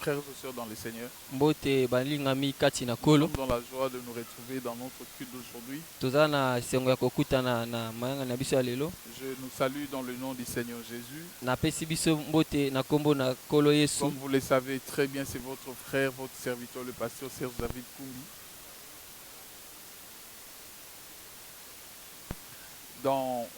frères et sœurs dans le Seigneur. Mbote balingami kati na Nous kolo. sommes dans la joie de nous retrouver dans notre culte d'aujourd'hui. Tozana sengo ya kokutana na mayanga na biso ya lelo. Je nous salue dans le nom du Seigneur Jésus. Napesi biso mbote na kombo na kolo Yesu. Comme vous le savez très bien, c'est votre frère, votre serviteur, le pasteur Serge David Koumbi.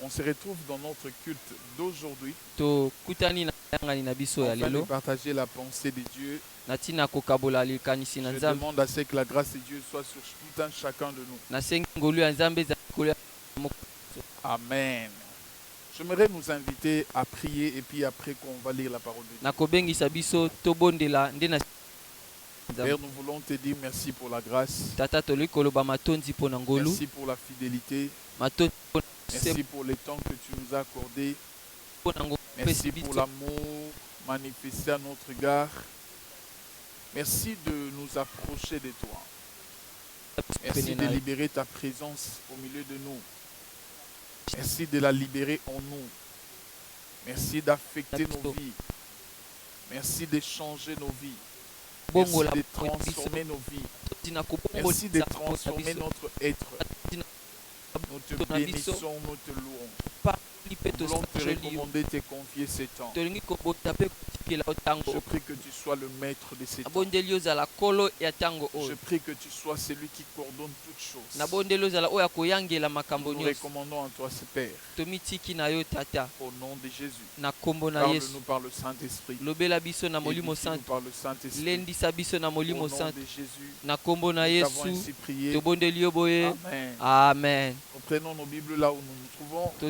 On se retrouve dans notre culte d'aujourd'hui Tokutani na mayanga na biso ya afin de lelo. partager la pensée de Dieu. Natina kokabola likanisi na Je Nzambe. demande à ce que la grâce de Dieu soit sur tout un chacun de nous. Na sengi ngolu ya Nzambe za kolo. Amen. J'aimerais nous inviter à prier et puis après qu'on va lire la parole de Dieu. Na kobengisa biso tobondela nde na Père, nous voulons te dire merci pour la grâce. tata toli koloba matondi pona ngolu. Merci pour la fidélité. Matondi Merci pour le temps que tu nous as accordé. pona ngolu. Merci pour l'amour manifesté à notre égard. Merci de nous approcher de toi. Merci de libérer ta présence au milieu de nous. Merci de la libérer en nous. Merci d'affecter nos vies. Merci de changer nos vies. Merci de transformer nos vies. Merci de transformer notre être. Nous te bénissons, nous te louons. Nous voulons te recommander, te confier ces temps. Je prie que tu sois le maître de ces temps. Je prie que tu sois celui qui coordonne toutes choses. Nous nous recommandons à toi, ce Père. Au nom de Jésus. Parle-nous par le Saint-Esprit. Édifie-nous par le Saint-Esprit. Au nom de Jésus. Nous avons ainsi prié. Amen. Amen. Nous prenons nos Bibles là où nous nous trouvons. Ça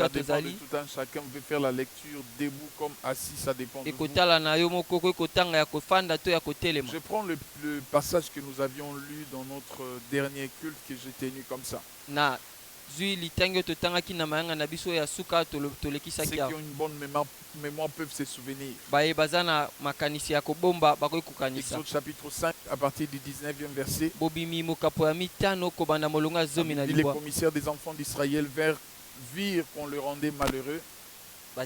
dépend de tout un chacun. Vous pouvez faire la lecture debout comme assis, ça dépend de vous. Je prends le passage que nous avions lu dans notre dernier culte que j'ai tenu comme ça. Ceux qui ont une bonne mémoire peuvent se souvenir. Exode chapitre 5 à partir du 19e verset. Les commissaires des enfants d'Israël virent qu'on le rendait malheureux en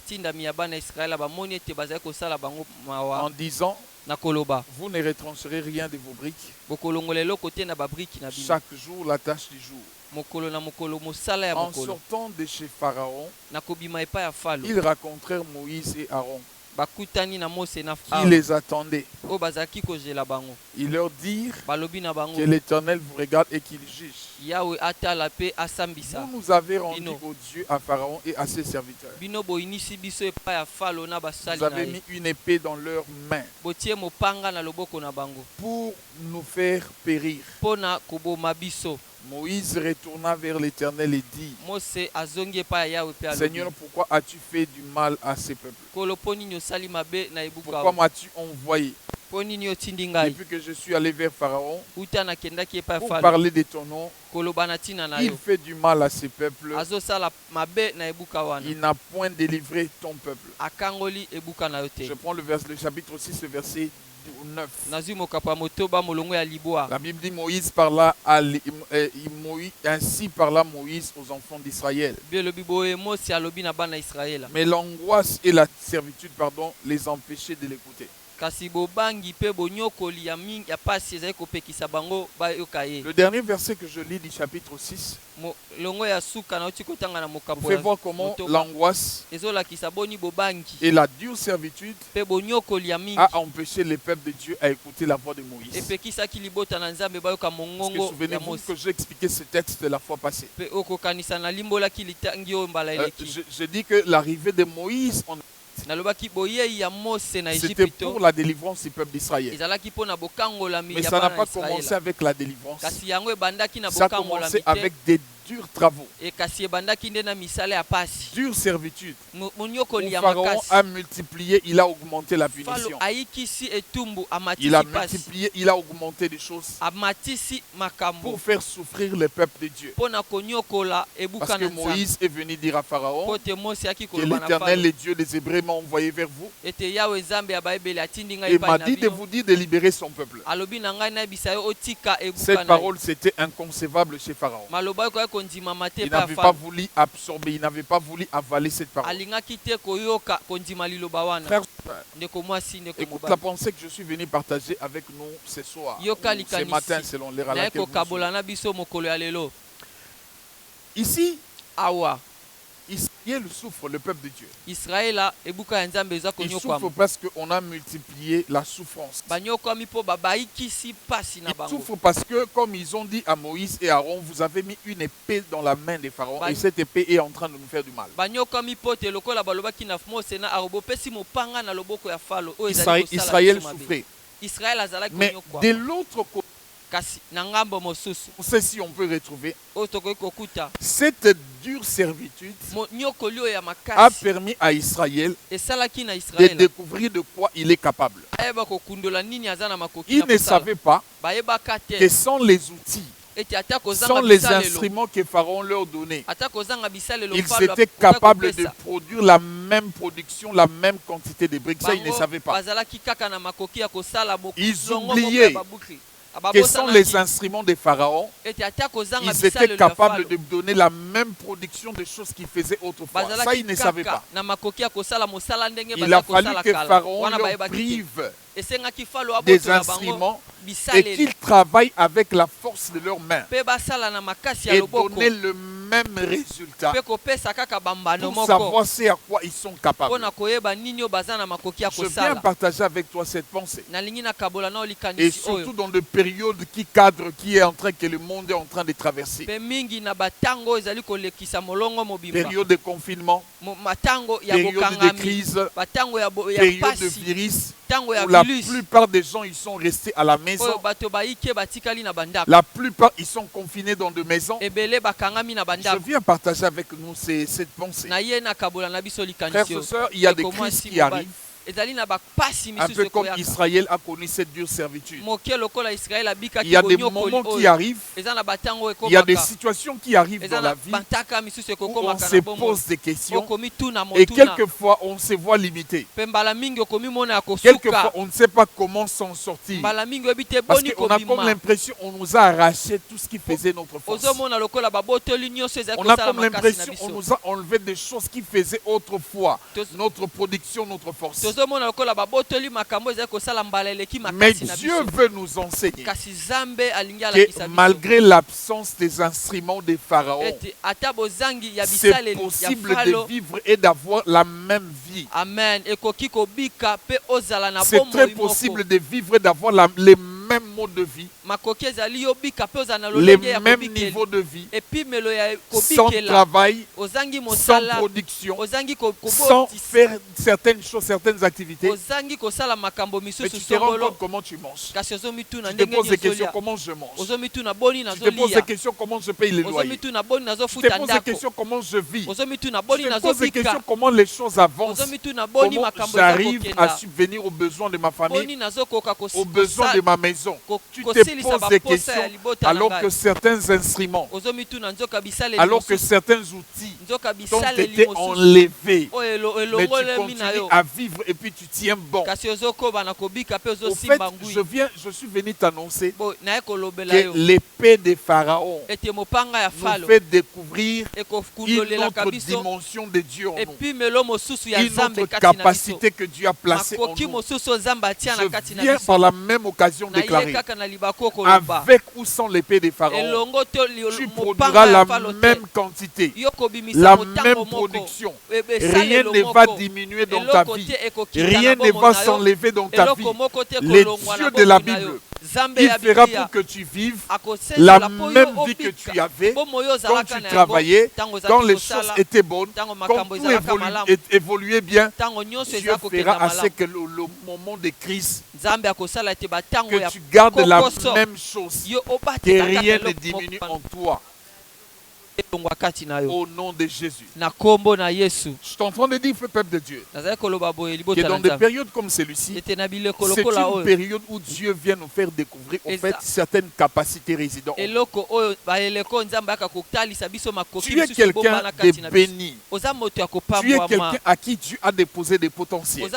disant: vous ne retrancherez rien de vos briques. Chaque jour la tâche du jour. En sortant de chez Pharaon, ils rencontrèrent Moïse et Aaron. Ils les attendaient. Ils leur dirent que l'Éternel vous regarde et qu'il juge. Vous nous avez rendu au Dieu à Pharaon et à ses serviteurs. Vous avez mis une épée dans leurs mains pour nous faire périr. Moïse retourna vers l'Éternel et dit: Seigneur, pourquoi as-tu fait du mal à ces peuples? Pourquoi m'as-tu envoyé? Depuis que je suis allé vers Pharaon pour parler de ton nom, il fait du mal à ces peuples. Il n'a point délivré ton peuple. Je prends le chapitre 6, le verset 9. La Bible dit: Moïse parla ainsi parla Moïse aux enfants d'Israël. Mais l'angoisse et la servitude, les empêchaient de l'écouter. Le dernier verset que je lis du chapitre 6, vous pouvez voir comment l'angoisse et la dure servitude a empêché les peuples de Dieu à écouter la voix de Moïse. Parce que souvenez-vous que j'ai expliqué ce texte la fois passée. Je dis que l'arrivée de Moïse en c'était pour la délivrance du peuple d'Israël. Mais ça n'a pas commencé avec la délivrance. Ça a commencé avec des durs travaux, dure servitude. Pharaon a multiplié, il a augmenté la punition. Il a multiplié, il a augmenté des choses pour faire souffrir le peuple de Dieu. Parce que Moïse est venu dire à Pharaon que l'Éternel, le Dieu des Hébreux, m'a envoyé vers vous et m'a dit de vous dire de libérer son peuple. Cette parole, c'était inconcevable chez Pharaon. Il n'avait pas voulu absorber, il n'avait pas voulu avaler cette parole. Frère, écoute la pensée que je suis venu partager avec nous ce soir, ou ce matin, selon l'heure à laquelle vous. Ici, Israël souffre, le peuple de Dieu. Il souffre parce qu'on a multiplié la souffrance. Il souffre parce que, comme ils ont dit à Moïse et Aaron, vous avez mis une épée dans la main des pharaons et cette épée est en train de nous faire du mal. Israël souffrait. Mais de l'autre côté, on sait si on peut retrouver cette dure servitude a permis à Israël de découvrir de quoi il est capable. Il ne savait pas que sans les outils, sans les instruments que Pharaon leur donnait, ils étaient capables de produire la même production, la même quantité de briques. Ça, ils ne savaient pas. Ils oubliaient que sans les instruments des pharaons, ils étaient capables de donner la même production de choses qu'ils faisaient autrefois. Ça, ils ne savaient pas. Il a fallu que Pharaon leur prive des instruments et qu'ils travaillent avec la force de leurs mains et donner le même résultat pour savoir à quoi ils sont capables. Je viens partager avec toi cette pensée. Et surtout dans le période qui est en train, que le monde est en train de traverser. Période de confinement, période de crise, période de virus. Où la plupart des gens ils sont restés à la maison. La plupart ils sont confinés dans des maisons. Je viens partager avec nous cette pensée. Frères et sœurs, il y a des crises qui arrivent. Un peu comme Israël a connu cette dure servitude. Il y a des moments qui arrivent, il y a des situations qui arrivent dans la vie où on se pose des questions et quelquefois on se voit limité. Quelquefois on ne sait pas comment s'en sortir. Parce qu'on a comme l'impression qu'on nous a arraché tout ce qui faisait notre force. On a comme l'impression qu'on nous a enlevé des choses qui faisaient autrefois notre production, notre force. Mais Dieu veut nous enseigner que malgré l'absence des instruments des pharaons, c'est possible de vivre et d'avoir la même vie. C'est très possible de vivre et d'avoir les mêmes modes de vie, les mêmes niveaux de vie, sans travail, sans production, sans faire certaines choses, certaines activités. Mais tu te rends compte comment tu manges. Tu te poses des questions, comment je mange. Tu te poses des questions, comment je paye les loyers. Tu te poses des questions, comment je vis. Tu te poses des questions, comment les choses avancent. Comment j'arrive à subvenir aux besoins de ma famille, aux besoins de ma maison. Tu te poses des questions alors que certains instruments, alors que certains outils t'ont été enlevés. Mais tu continues à vivre et puis tu tiens bon. Au fait, je suis venu t'annoncer que l'épée des pharaons nous fait découvrir une autre dimension de Dieu en nous. Une autre capacité que Dieu a placée en nous. Je viens par la même occasion déclarer, avec ou sans l'épée des pharaons, tu produiras la même quantité, la même production. Rien ne va diminuer dans ta vie. Rien ne va s'enlever dans ta vie. Les dieux de la Bible, il fera pour que tu vives la même vie que tu avais quand tu travaillais, quand les choses étaient bonnes, quand tout évoluait bien. Dieu fera à ce que le moment de crise, que tu gardes la même chose, que rien ne diminue en toi. Au nom de Jésus. Je suis en train de dire, peuple de Dieu, que dans des périodes comme celui-ci, c'est une période où Dieu vient nous faire découvrir en fait certaines capacités résidant en nous. Tu es quelqu'un de béni. Tu es quelqu'un à qui Dieu a déposé des potentiels.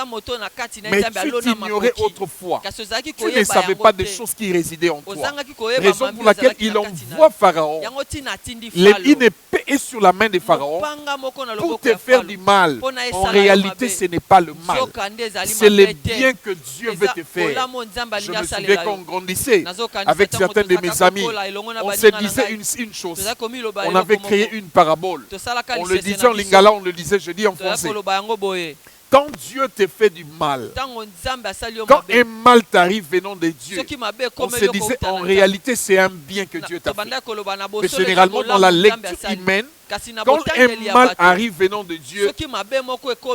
Mais tu t'ignorais autrefois. Tu ne savais pas des choses qui résidaient en toi. Raison pour laquelle il envoie Pharaon. Une épée est sur la main de Pharaon pour te faire du mal. En réalité, ce n'est pas le mal. C'est le bien que Dieu veut te faire. Je me souviens quand on grandissait avec certains de mes amis, on se disait une chose. On avait créé une parabole. On le disait en lingala, on le disait, je dis en français. Quand Dieu te fait du mal, quand un mal t'arrive venant de Dieu, on se disait en réalité c'est un bien que Dieu t'a fait. Mais généralement dans la lecture humaine, quand un mal arrive venant de Dieu,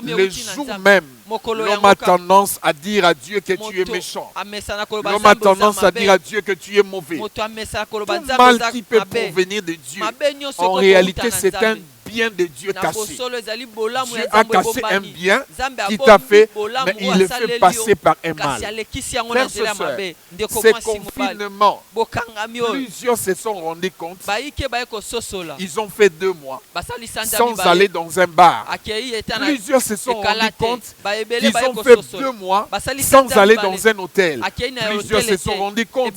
le jour même, l'homme a tendance à dire à Dieu que tu es méchant. L'homme a tendance à dire à Dieu que tu es mauvais. Tout mal qui peut provenir de Dieu, en réalité c'est un bien de Dieu caché. Dieu a caché un bien qui t'a fait, mais il le fait passer par un mal. Frères et sœurs, ces confinements, plusieurs se sont rendus compte, ils ont fait 2 mois sans aller dans un bar. Plusieurs se sont rendus compte qu'ils ont fait 2 mois sans aller dans un hôtel. Plusieurs se sont rendus compte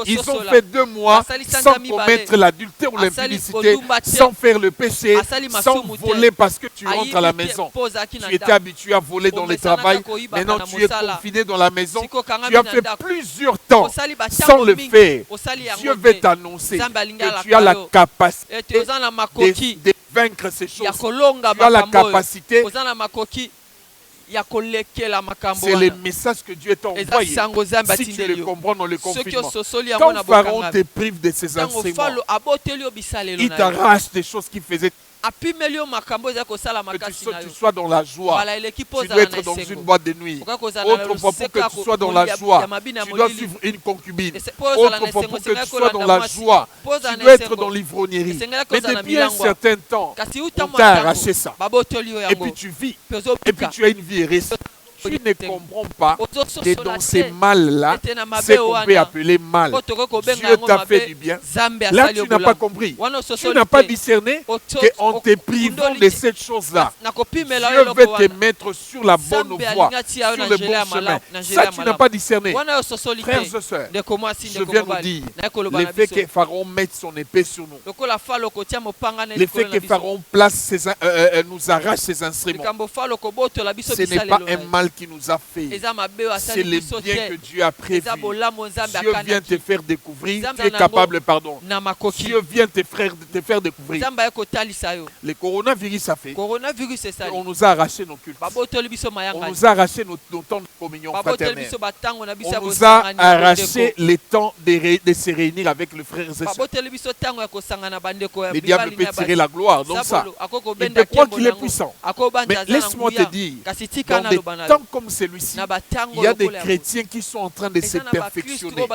qu'ils ont fait 2 mois sans commettre l'adultère ou l'impudicité, sans faire le péché, sans voler parce que tu rentres à la maison. Tu étais habitué à voler dans le travail, maintenant tu es confiné dans la maison. Tu as fait plusieurs temps sans le faire. Dieu veut t'annoncer que tu as la capacité de vaincre ces choses. Tu as la capacité. C'est le message que Dieu t'a envoyé. Si tu le comprends dans le confinement, quand Pharaon te prive de ses instruments, il t'arrache des choses qui faisaient que tu sois dans la joie. Tu dois être dans une boîte de nuit. Autrefois, pour que tu sois dans la joie, tu dois suivre une concubine. Autrefois, pour que tu sois dans la joie, tu dois être dans l'ivrognerie. Mais depuis un certain temps, on t'a arraché ça. Et puis tu vis. Et puis tu as une vie heureuse. Tu ne comprends pas que dans ces mal-là, c'est qu'on peut appeler mal. Dieu t'a fait du bien. Là, tu n'as pas compris. Tu n'as pas discerné qu'en te privant de cette chose-là, Dieu veut te mettre sur la bonne voie, sur le bon chemin. Ça, tu n'as pas discerné. Frères et sœurs, je viens vous dire, le fait que Pharaon mette son épée sur nous, le fait que Pharaon nous arrache ses instruments, ce n'est pas un mal qui nous a fait. C'est le bien que Dieu a prévu. Dieu vient te faire découvrir. Tu es capable, pardon. Dieu vient te faire découvrir. Le coronavirus a fait. On nous a arraché nos cultes. On nous a arraché nos temps de communion fraternelle. On nous a arraché les temps de se réunir avec les frères et sœurs. Le diable peut tirer la gloire. Donc ça, il peut croire qu'il est puissant. Mais laisse-moi te dire, dans des temps comme celui-ci, il y a des chrétiens qui sont en train de se perfectionner.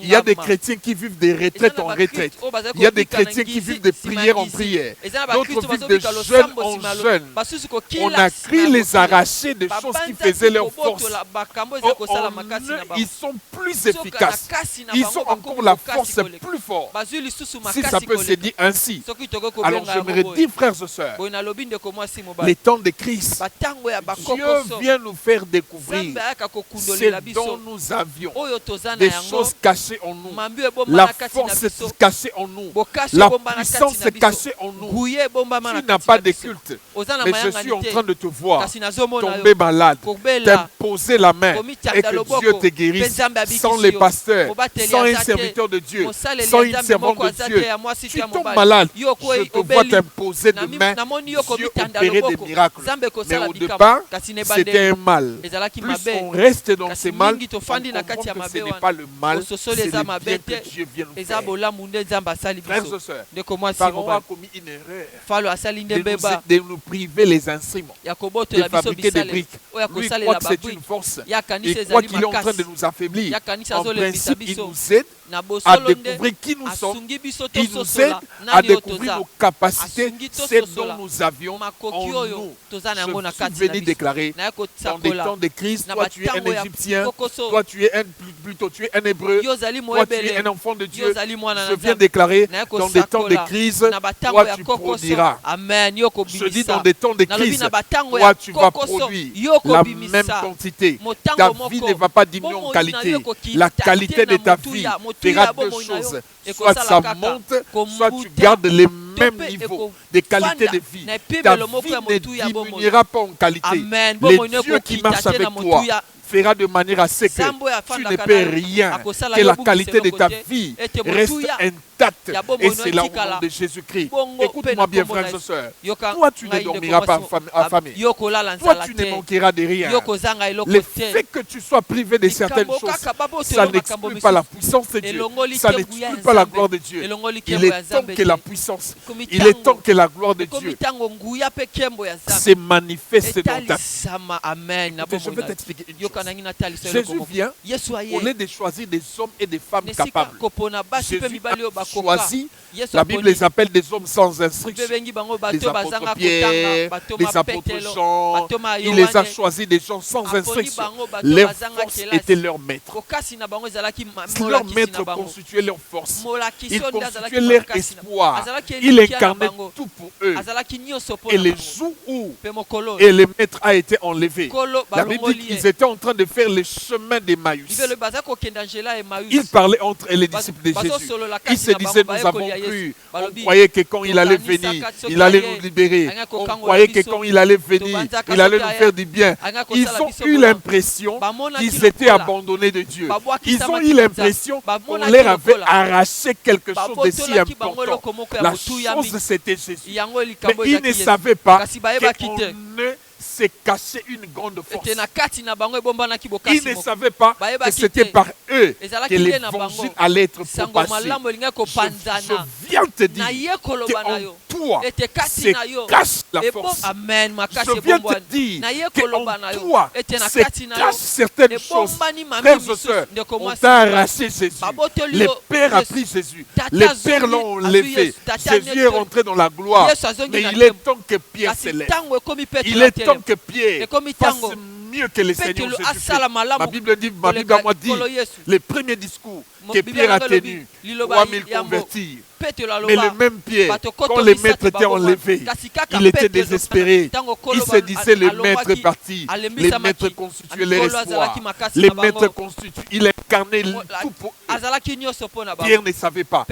Il y a des chrétiens qui vivent des retraites en retraite. Il y a des chrétiens qui vivent des prières en prières. D'autres vivent de jeûne en jeûne. On a cru les arracher des choses qui faisaient leur force. Ils sont plus efficaces. Ils ont encore la force plus forte. Si ça peut se dire ainsi. Alors j'aimerais dire, frères et sœurs, les temps de crise, Dieu vient nous faire découvrir ce dont nous avions, des choses cachées en nous, la force cachée en nous, la puissance cachée en nous. Tu n'as pas de culte, mais je suis en train de te voir tomber malade, t'imposer la main et que Dieu te guérisse sans les pasteurs, sans un serviteur de Dieu, sans une servante de Dieu. Tu tombes malade, je te vois t'imposer de main, Dieu opérer des miracles. Mais au départ, c'était un mal. Plus on reste dans ces mal, on comprend que ce n'est pas le mal, c'est le bien que Dieu vient nous faire. Frères et sœurs, Pharaon a commis une erreur de nous priver les instruments, de fabriquer des briques. Lui croit que c'est une force. Il croit qu'il est en train de nous affaiblir. En principe, il nous aide à découvrir qui nous sommes. Il nous aide à découvrir nos capacités, ce dont nous avions en nous. Je suis venu déclarer, dans des temps de crise, toi tu es un Égyptien, toi tu es un Hébreu, toi tu es un enfant de Dieu. Je viens déclarer, dans des temps de crise, toi tu produiras. Je dis dans des temps de crise, toi tu vas produire la même quantité. Ta vie ne va pas diminuer en qualité. La qualité de ta vie fera deux choses. Soit ça monte, soit tu gardes les même niveau de qualité de vie. Ta vie ne diminuera pas en qualité. Le Dieu qui marche avec toi fera de manière à ce que tu ne perds rien, que la qualité de ta vie reste intacte. Et c'est là au nom de Jésus-Christ. Écoute-moi bien, frères et sœurs. Toi, tu ne dormiras pas affamé. Toi, tu ne manqueras de rien. Le fait que tu sois privé de certaines choses, ça n'exclut pas la puissance de Dieu. Ça n'exclut pas la gloire de Dieu. Il est temps que la puissance, il est temps que la gloire de Dieu se manifeste dans ta vie. Je vais t'expliquer une chose. Jésus vient au lieu de choisir des hommes et des femmes capables. Jésus a choisi, la Bible les appelle des hommes sans instruction. Les apôtres Pierre, les apôtres Jean, il les a choisis des gens sans instruction. Leur force était leur maître. Leur maître constituait leur force. Il constituait leur espoir. Il incarnait tout pour eux. Et les jours où le maître a été enlevé, la Bible dit qu'ils étaient en train de faire le chemin d'Emmaüs. Il parlait entre les disciples de Jésus. Ils se disaient, nous avons cru. On croyait que quand il allait venir, il allait nous libérer. On croyait que quand il allait venir, il allait nous faire du bien. Ils ont eu l'impression qu'ils étaient abandonnés de Dieu. Ils ont eu l'impression qu'on leur avait arraché quelque chose de si important. La chose, c'était Jésus. Mais ils ne savaient pas qu'on ne se cachait une grande force. Ils ne savaient pas que c'était par eux que l'évangile allait être propagé. Je viens te dire qu'en toi se cache la force. Je viens te dire qu'en toi se cachent certaines choses. Frères et sœurs, on t'a arraché Jésus. Le Père a pris Jésus. Les pères l'ont enlevé. Jésus est rentré dans la gloire. Mais il est temps que Pierre se lève. Il est temps que Pierre fasse mieux que le Seigneur Jésus-Christ. Ma Bible à moi dit, le premier discours que Pierre a tenu, 3000 convertis. Mais le même Pierre, quand le maître était enlevé, il était désespéré. Il se disait, le maître est parti. Le maître constituait leur espoir. Le maître constitue, il incarnait tout pour eux. Pierre ne savait pas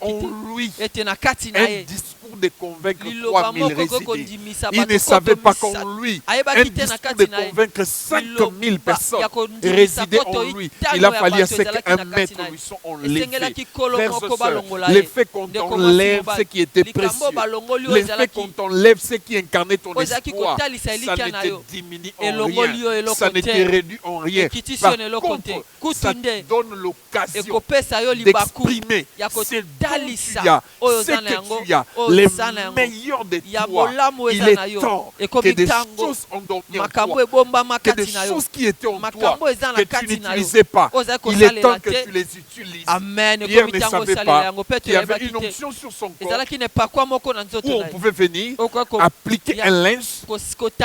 qu'en lui, un discours de convaincre 3000 résidés. Il ne savait pas qu'en lui, un discours de convaincre 5000 personnes résidaient en lui. Il a fallu à ce qu'un maître lui soit enlevé. Frères et sœurs, le fait qu'on t'enlève ce qui était précieux, le fait qu'on t'enlève ce qui incarnait ton espoir, ça ne te diminue en rien, ça ne te réduit en rien. Par contre, ça te donne l'occasion d'exprimer ce que tu as, les meilleurs de toi. Il est temps que des choses endormies en toi, que des choses qui étaient en toi, que tu n'utilisais pas, il est temps que tu les utilises. Pierre ne savait pas qu'il y avait une onction sur son corps où on pouvait venir, appliquer un linge,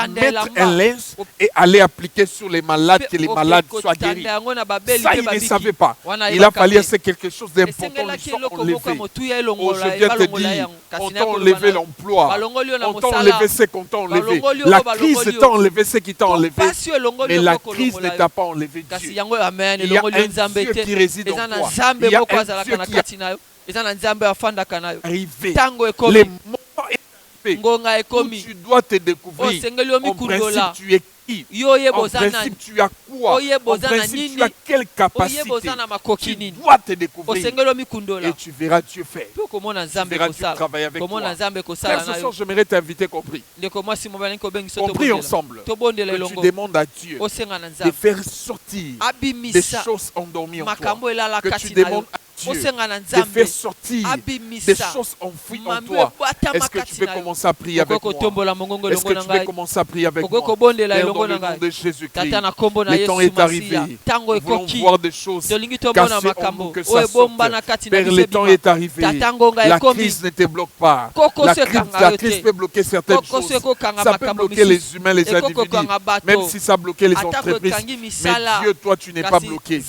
mettre un linge et aller appliquer sur les malades, que les malades soient guéris. Ça, il ne savait pas. Il a fallu c'est quelque chose d'important, lui soit enlevé. Oh, je viens te dire, on t'a enlevé l'emploi, on t'a enlevé ce qu'on t'a enlevé. La crise t'a enlevé ce qui t'a enlevé, mais la crise ne t'a pas enlevé Dieu. Il y a un Dieu qui réside en toi. Il y a un Dieu qui est arrivé. Les moments est où tu dois te découvrir. En principe, tu es qui? En principe, tu as quoi? En principe, tu as quelle capacité? Tu dois te découvrir. Et tu verras Dieu faire. Tu verras Dieu travailler avec toi. Ce soir, j'aimerais t'inviter, compris ensemble, que tu demandes à Dieu de faire sortir des choses endormies en toi. Que tu demandes à Dieu de faire sortir des choses enfouies en toi. Est-ce que tu veux commencer à prier avec moi? Est-ce que tu veux commencer à prier avec moi? Père, dans le nom de Jésus-Christ, le temps est arrivé. Nous voulons voir des choses cassées en nous, que ça sorte. Père, le temps est arrivé. La crise ne te bloque pas. La crise peut bloquer certaines choses. Ça peut bloquer les humains, les individus, même si ça bloquait les entreprises. Mais Dieu, toi, tu n'es pas bloqué.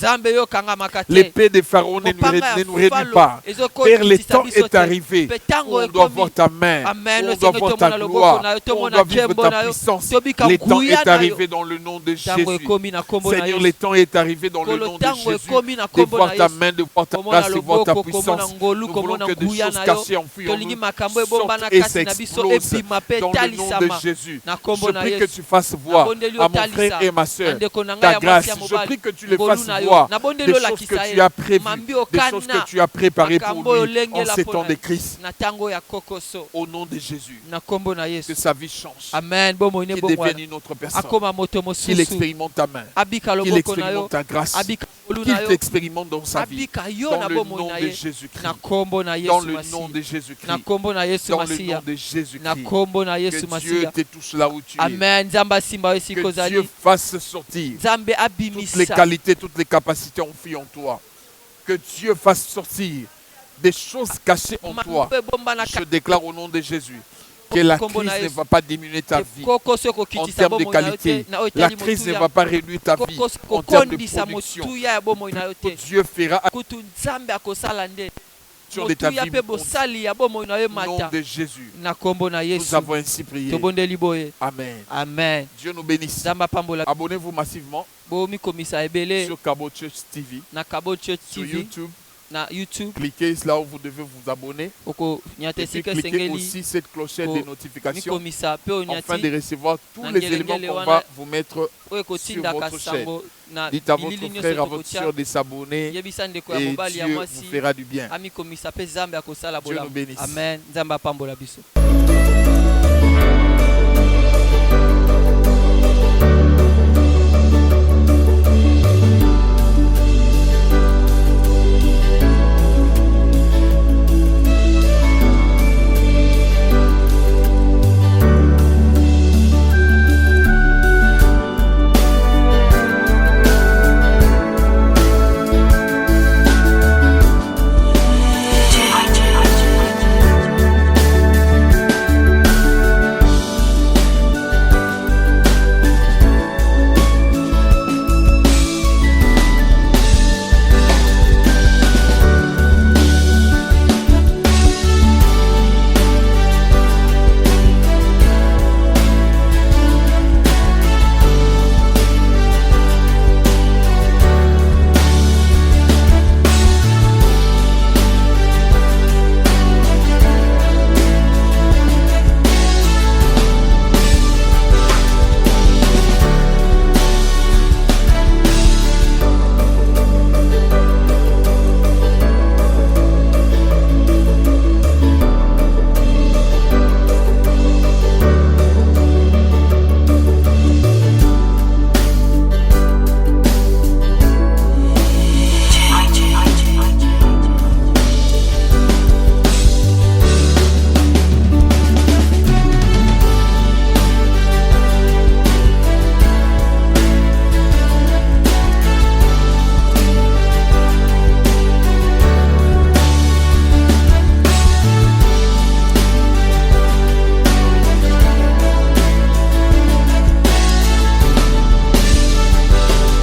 L'épée des pharaons ne nous ne nous réduis pas. Père, le temps est arrivé où on doit voir ta main, où on doit voir ta gloire, où on doit vivre ta puissance. Le temps est arrivé dans le nom de Jésus. Seigneur, le temps est arrivé dans le nom de Jésus de voir ta main, de voir ta grâce, de voir ta puissance. Nous voulons que des choses cachées enfuient en nous sortent et s'explosent dans le nom de Jésus. Je prie que tu fasses voir à mon frère et ma soeur ta grâce. Je prie que tu les fasses voir des choses que tu as prévues, des choses que tu as préparées pour lui en ces temps de crise. Au nom de Jésus, que sa vie change, qu'il devienne une autre personne, qu'il expérimente ta main, qu'il expérimente ta grâce, qu'il t'expérimente dans sa vie. Dans le nom de Jésus-Christ. Dans le nom de Jésus-Christ. Dans le nom de Jésus-Christ. Que Dieu te touche là où tu es. Que Dieu fasse sortir toutes les qualités, toutes les capacités enfuies en toi. Que Dieu fasse sortir des choses cachées en toi. Je déclare au nom de Jésus que la crise ne va pas diminuer ta vie en termes de qualité. La crise ne va pas réduire ta vie en termes de production. Que Dieu fera sur de ta vie au nom de Jésus. Nous avons ainsi prié. Amen. Amen. Dieu nous bénisse. Abonnez-vous massivement sur Kabo Church TV, sur YouTube. Cliquez là où vous devez vous abonner. Et puis cliquez aussi cette clochette de notification afin de recevoir tous les éléments qu'on va vous mettre sur votre chaîne. Dites à votre frère, à votre soeur de s'abonner et Dieu vous fera du bien. Dieu nous bénisse. Amen.